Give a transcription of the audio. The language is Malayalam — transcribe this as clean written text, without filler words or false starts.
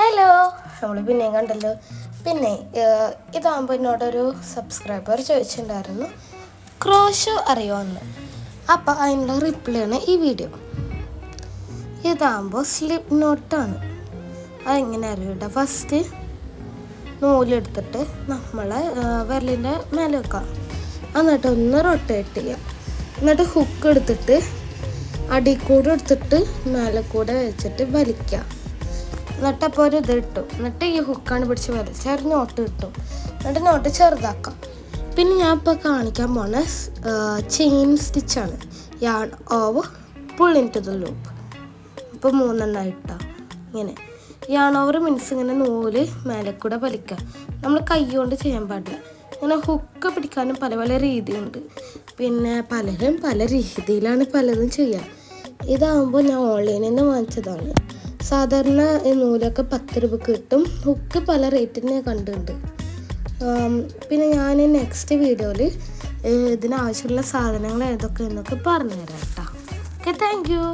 ഹലോ, നമ്മൾ പിന്നെയും കണ്ടല്ലോ. പിന്നെ ഇതാകുമ്പോൾ എന്നോടൊരു സബ്സ്ക്രൈബർ ചോദിച്ചിട്ടുണ്ടായിരുന്നു ക്രോഷോ അറിയുമെന്ന്. അപ്പോൾ അതിനുള്ള റിപ്ലൈ ആണ് ഈ വീഡിയോ. ഇതാകുമ്പോൾ സ്ലിപ്പ് നോട്ടാണ്. അതെങ്ങനെ അറിയൂട്ടോ? ഫസ്റ്റ് നൂലെടുത്തിട്ട് നമ്മളെ വിരലിൻ്റെ മേലെ വെക്കാം. എന്നിട്ട് ഒന്ന് റൊട്ടേറ്റ് ചെയ്യാം. എന്നിട്ട് ഹുക്ക് എടുത്തിട്ട് അടിക്കൂടെ എടുത്തിട്ട് മേലെ കൂടെ വെച്ചിട്ട് വലിക്കാം. എന്നിട്ടപ്പോൾ ഒരു ഇത് കിട്ടും. എന്നിട്ട് ഈ ഹുക്കാണ് പിടിച്ച് വലിച്ചാൽ ഒരു നോട്ട് കിട്ടും. എന്നിട്ട് നോട്ട് ചെറുതാക്കാം. പിന്നെ ഞാൻ ഇപ്പോൾ കാണിക്കാൻ പോണ ചെയിൻ സ്റ്റിച്ചാണ്. Yarn over pull in to the loop. ഇപ്പോൾ 3 ഇട്ടാൽ ഇങ്ങനെ യാൺ ഓവർ മീൻസ് ഇങ്ങനെ നൂല് മേലെ കൂടെ വലിക്കുക. നമ്മൾ കൈ കൊണ്ട് ചെയ്യാൻ പാടില്ല. ഇങ്ങനെ ഹുക്ക് പിടിക്കാനും പല പല രീതിയുണ്ട്. പിന്നെ പലരും പല രീതിയിലാണ് പലതും ചെയ്യുക. ഇതാകുമ്പോൾ ഞാൻ ഓൺലൈനിൽ നിന്ന് വാങ്ങിച്ചതാണ്. സാധാരണ ഈ നൂലൊക്കെ 10 രൂപക്ക് കിട്ടും. ഹുക്ക് പല റേറ്റിന് കണ്ടിട്ടുണ്ട്. പിന്നെ ഞാൻ നെക്സ്റ്റ് വീഡിയോയിൽ ഇതിനാവശ്യമുള്ള സാധനങ്ങൾ ഏതൊക്കെ എന്നൊക്കെ പറഞ്ഞുതരാം കേട്ടോ. Okay, thank you.